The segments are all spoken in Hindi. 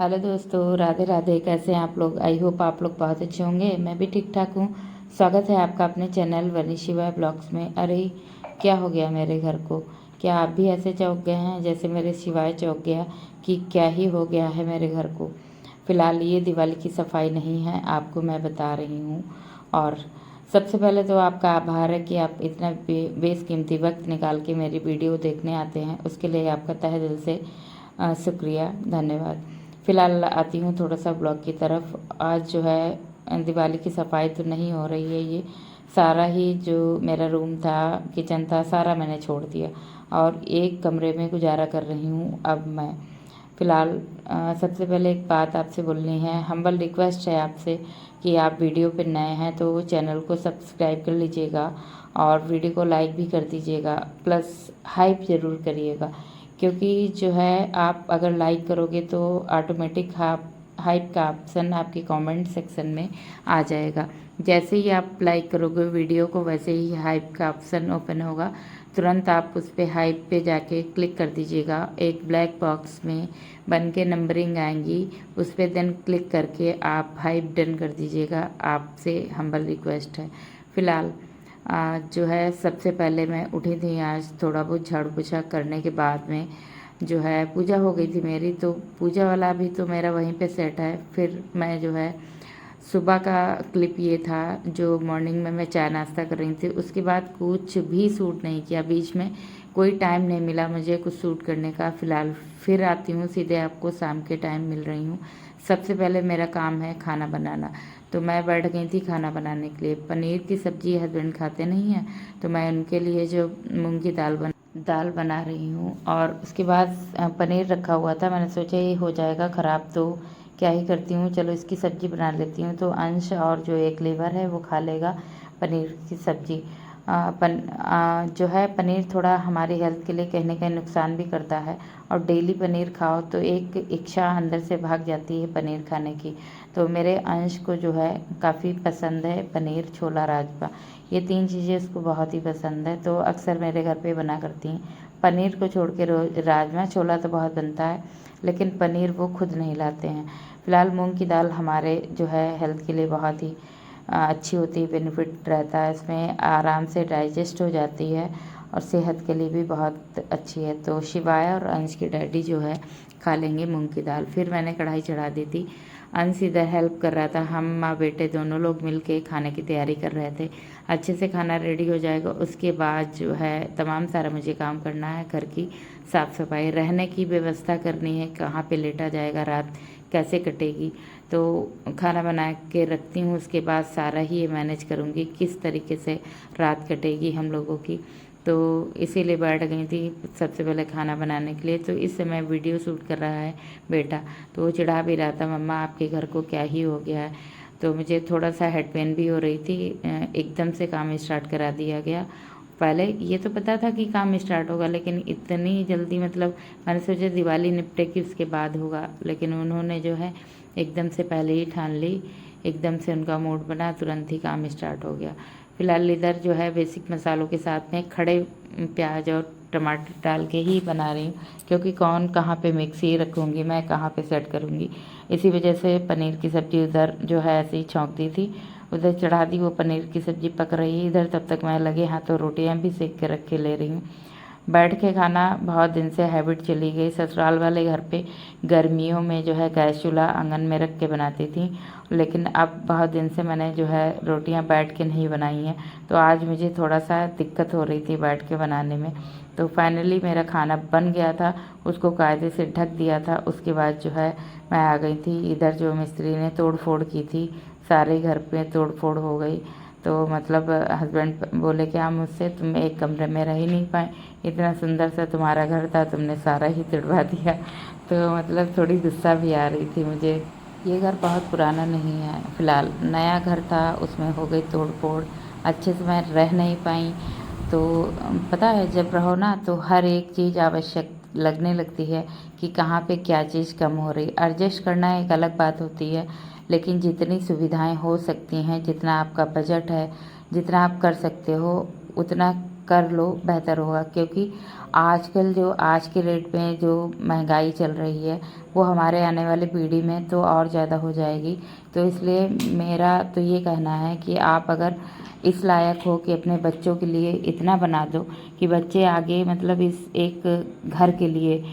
हेलो दोस्तों, राधे राधे। कैसे हैं आप लोग? आई होप आप लोग बहुत अच्छे होंगे। मैं भी ठीक ठाक हूँ। स्वागत है आपका अपने चैनल वनी शिवा ब्लॉग्स में। अरे क्या हो गया मेरे घर को? क्या आप भी ऐसे चौंक गए हैं जैसे मेरे शिवाय चौंक गया कि क्या ही हो गया है मेरे घर को? फ़िलहाल ये दिवाली की सफाई नहीं है, आपको मैं बता रही हूँ। और सबसे पहले तो आपका आभार है कि आप इतना बेशकीमती वक्त निकाल के मेरी वीडियो देखने आते हैं। उसके लिए आपका तहे दिल से शुक्रिया, धन्यवाद। फ़िलहाल आती हूँ थोड़ा सा ब्लॉग की तरफ। आज जो है दिवाली की सफाई तो नहीं हो रही है। ये सारा ही जो मेरा रूम था, किचन था, सारा मैंने छोड़ दिया और एक कमरे में गुजारा कर रही हूँ अब मैं। फ़िलहाल सबसे पहले एक बात आपसे बोलनी है। हम्बल रिक्वेस्ट है आपसे कि आप वीडियो पे नए हैं तो चैनल को सब्सक्राइब कर लीजिएगा और वीडियो को लाइक भी कर दीजिएगा, प्लस हाइप ज़रूर करिएगा। क्योंकि जो है आप अगर लाइक करोगे तो ऑटोमेटिक हाइप का ऑप्शन आपके कमेंट सेक्शन में आ जाएगा। जैसे ही आप लाइक करोगे वीडियो को, वैसे ही हाइप का ऑप्शन ओपन होगा। तुरंत आप उस पर हाइप पे जाके क्लिक कर दीजिएगा। एक ब्लैक बॉक्स में बन के नंबरिंग आएंगी, उस पर देन क्लिक करके आप हाइप डन कर दीजिएगा। आपसे हम्बल रिक्वेस्ट है। फ़िलहाल जो है सबसे पहले मैं उठी थी आज, थोड़ा बहुत झाड़ू पोछा करने के बाद में जो है पूजा हो गई थी मेरी। तो पूजा वाला भी तो मेरा वहीं पे सेट है। फिर मैं जो है सुबह का क्लिप ये था जो मॉर्निंग में मैं चाय नाश्ता कर रही थी। उसके बाद कुछ भी सूट नहीं किया, बीच में कोई टाइम नहीं मिला मुझे कुछ सूट करने का। फ़िलहाल फिर आती हूँ सीधे आपको शाम के टाइम मिल रही हूँ। सबसे पहले मेरा काम है खाना बनाना। तो मैं बैठ गई थी खाना बनाने के लिए। पनीर की सब्ज़ी हस्बैंड खाते नहीं हैं, तो मैं उनके लिए जो मूंग की दाल बना रही हूँ। और उसके बाद पनीर रखा हुआ था, मैंने सोचा ये हो जाएगा ख़राब तो क्या ही करती हूँ, चलो इसकी सब्ज़ी बना लेती हूँ। तो अंश और जो एक लेबर है वो खा लेगा पनीर की सब्ज़ी। जो है पनीर थोड़ा हमारी हेल्थ के लिए कहीं ना कहीं नुकसान भी करता है। और डेली पनीर खाओ तो एक इच्छा अंदर से भाग जाती है पनीर खाने की। तो मेरे अंश को जो है काफ़ी पसंद है पनीर, छोला, राजमा, ये 3 चीज़ें उसको बहुत ही पसंद है। तो अक्सर मेरे घर पे बना करती हैं। पनीर को छोड़ के रोज राजमा छोला तो बहुत बनता है, लेकिन पनीर वो खुद नहीं लाते हैं। फ़िलहाल मूंग की दाल हमारे जो है हेल्थ के लिए बहुत ही अच्छी होती है, बेनिफिट रहता है इसमें, आराम से डाइजेस्ट हो जाती है और सेहत के लिए भी बहुत अच्छी है। तो शिवाय और अंश की डैडी जो है खा लेंगे मूंग की दाल। फिर मैंने कढ़ाई चढ़ा दी थी। अंश इधर हेल्प कर रहा था, हम माँ बेटे दोनों लोग मिल के खाने की तैयारी कर रहे थे। अच्छे से खाना रेडी हो जाएगा, उसके बाद जो है तमाम सारा मुझे काम करना है। घर की साफ़ सफाई, रहने की व्यवस्था करनी है, कहाँ पे लेटा जाएगा, रात कैसे कटेगी। तो खाना बना के रखती हूँ, उसके बाद सारा ही ये मैनेज करूँगी किस तरीके से रात कटेगी हम लोगों की। तो इसीलिए बैठ गई थी सबसे पहले खाना बनाने के लिए। तो इस समय वीडियो शूट कर रहा है बेटा, तो वो चिढ़ा भी रहा था, मम्मा आपके घर को क्या ही हो गया है। तो मुझे थोड़ा सा हेड पेन भी हो रही थी, एकदम से काम स्टार्ट करा दिया गया। पहले ये तो पता था कि काम स्टार्ट होगा, लेकिन इतनी जल्दी मतलब मैंने सोचा दिवाली निपटेगी उसके बाद होगा, लेकिन उन्होंने जो है एकदम से पहले ही ठान ली। एकदम से उनका मूड बना, तुरंत ही काम स्टार्ट हो गया। फिलहाल इधर जो है बेसिक मसालों के साथ में खड़े प्याज और टमाटर डाल के ही बना रही हूँ, क्योंकि कौन कहाँ पे मिक्सी रखूँगी, मैं कहाँ पे सेट करूँगी। इसी वजह से पनीर की सब्ज़ी उधर जो है ऐसे ही छौंक दी थी, उधर चढ़ा दी। वो पनीर की सब्ज़ी पक रही है इधर, तब तक मैं लगे हाथों रोटियां भी सेक के रख के ले रही हूँ। बैठ के खाना बहुत दिन से हैबिट चली गई। ससुराल वाले घर पे गर्मियों में जो है गैस चूल्हा आंगन में रख के बनाती थी, लेकिन अब बहुत दिन से मैंने जो है रोटियां बैठ के नहीं बनाई हैं। तो आज मुझे थोड़ा सा दिक्कत हो रही थी बैठ के बनाने में। तो फाइनली मेरा खाना बन गया था, उसको कायदे से ढक दिया था। उसके बाद जो है मैं आ गई थी इधर। जो मिस्त्री ने तोड़ फोड़ की थी, सारे घर पे तोड़ फोड़ हो गई। तो मतलब हस्बैंड बोले क्या मुझसे, तुम एक कमरे में रह ही नहीं पाए, इतना सुंदर सा तुम्हारा घर था, तुमने सारा ही तुड़वा दिया। तो मतलब थोड़ी गुस्सा भी आ रही थी मुझे। ये घर बहुत पुराना नहीं है, फ़िलहाल नया घर था, उसमें हो गई तोड़ फोड़, अच्छे से मैं रह नहीं पाई। तो पता है जब रहो ना तो हर एक चीज़ आवश्यक लगने लगती है कि कहाँ पे क्या चीज़ कम हो रही। एडजस्ट करना एक अलग बात होती है, लेकिन जितनी सुविधाएं हो सकती हैं, जितना आपका बजट है, जितना आप कर सकते हो, उतना कर लो बेहतर होगा, क्योंकि आजकल जो आज के रेट में जो महंगाई चल रही है वो हमारे आने वाली पीढ़ी में तो और ज़्यादा हो जाएगी। तो इसलिए मेरा तो ये कहना है कि आप अगर इस लायक हो कि अपने बच्चों के लिए इतना बना दो कि बच्चे आगे मतलब इस एक घर के लिए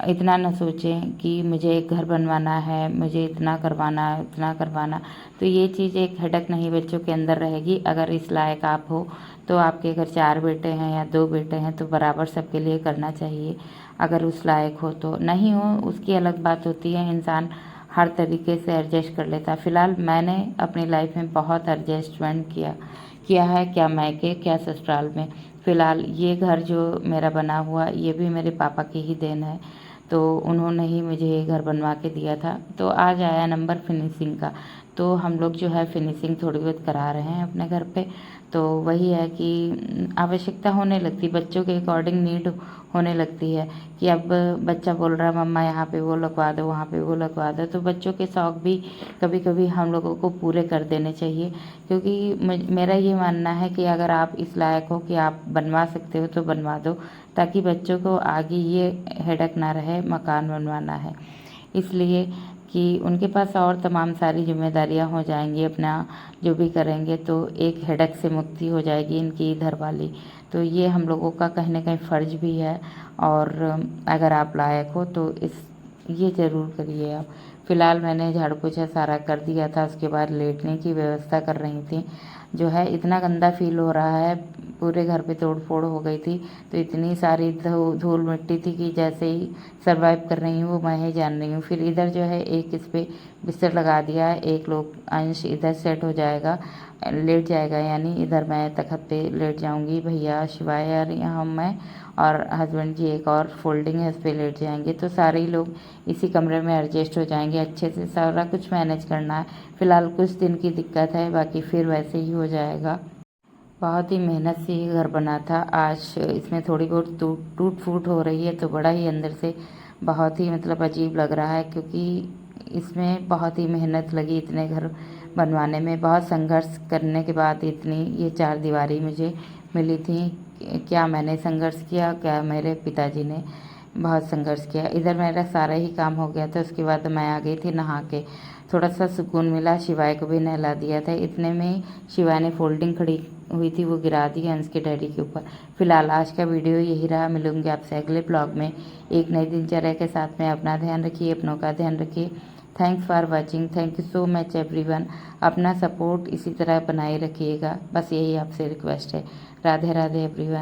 इतना न सोचें कि मुझे एक घर बनवाना है, मुझे इतना करवाना है, उतना करवाना। तो ये चीज़ एक हेडक नहीं बच्चों के अंदर रहेगी। अगर इस लायक आप हो तो आपके अगर 4 बेटे हैं या 2 बेटे हैं तो बराबर सबके लिए करना चाहिए, अगर उस लायक हो तो। नहीं हो उसकी अलग बात होती है, इंसान हर तरीके से एडजस्ट कर लेता है। फ़िलहाल मैंने अपनी लाइफ में बहुत एडजस्टमेंट किया है, क्या मायके क्या ससुराल में। फ़िलहाल ये घर जो मेरा बना हुआ ये भी मेरे पापा की ही देन है, तो उन्होंने ही मुझे ये घर बनवा के दिया था। तो आज आया नंबर फिनिशिंग का, तो हम लोग जो है फिनिशिंग थोड़ी बहुत करा रहे हैं अपने घर पे। तो वही है कि आवश्यकता होने लगती, बच्चों के अकॉर्डिंग नीड होने लगती है कि अब बच्चा बोल रहा है मम्मा यहाँ पे वो लगवा दो, वहाँ पे वो लगवा दो। तो बच्चों के शौक़ भी कभी कभी हम लोगों को पूरे कर देने चाहिए, क्योंकि मेरा ये मानना है कि अगर आप इस लायक हो कि आप बनवा सकते हो तो बनवा दो, ताकि बच्चों को आगे ये हेडक ना रहे मकान बनवाना है। इसलिए कि उनके पास और तमाम सारी जिम्मेदारियां हो जाएंगी, अपना जो भी करेंगे तो एक हेडक से मुक्ति हो जाएगी इनकी इधर वाली। तो ये हम लोगों का कहीं ना कहीं फ़र्ज भी है, और अगर आप लायक हो तो ये ज़रूर करिए आप। फ़िलहाल मैंने झाड़ू पोछा सारा कर दिया था, उसके बाद लेटने की व्यवस्था कर रही थी। जो है इतना गंदा फील हो रहा है, पूरे घर पे तोड़ फोड़ हो गई थी, तो इतनी सारी धूल मिट्टी थी कि जैसे ही सर्वाइव कर रही हूँ वो मैं ही जान रही हूँ। फिर इधर जो है एक इस पे बिस्तर लगा दिया है, एक लोग अंश इधर सेट हो जाएगा, लेट जाएगा, यानी इधर मैं तखत पे लेट जाऊंगी, भैया शिवाय और यहाँ मैं और हस्बैंड जी एक और फोल्डिंग है उस पर लेट जाएंगे। तो सारे ही लोग इसी कमरे में एडजस्ट हो जाएंगे, अच्छे से सारा कुछ मैनेज करना है। फ़िलहाल कुछ दिन की दिक्कत है, बाकी फिर वैसे ही हो जाएगा। बहुत ही मेहनत से ये घर बना था, आज इसमें थोड़ी बहुत टूट फूट हो रही है तो बड़ा ही अंदर से बहुत ही मतलब अजीब लग रहा है, क्योंकि इसमें बहुत ही मेहनत लगी इतने घर बनवाने में। बहुत संघर्ष करने के बाद इतनी ये 4 दीवारी मुझे मिली थी। क्या मैंने संघर्ष किया, क्या मेरे पिताजी ने बहुत संघर्ष किया। इधर मेरा सारा ही काम हो गया था, उसके बाद मैं आ गई थी नहा के, थोड़ा सा सुकून मिला, शिवाय को भी नहला दिया था। इतने में ही शिवाय ने फोल्डिंग खड़ी हुई थी वो गिरा दी अंश के डैडी के ऊपर। फिलहाल आज का वीडियो यही रहा, मिलूंगी आपसे अगले ब्लॉग में एक नई दिनचर्या के साथ में। अपना ध्यान रखिए, अपनों का ध्यान रखिए। Thanks for watching, thank you so much everyone. अपना सपोर्ट इसी तरह बनाए रखिएगा, बस यही आपसे रिक्वेस्ट है। राधे राधे एवरीवन।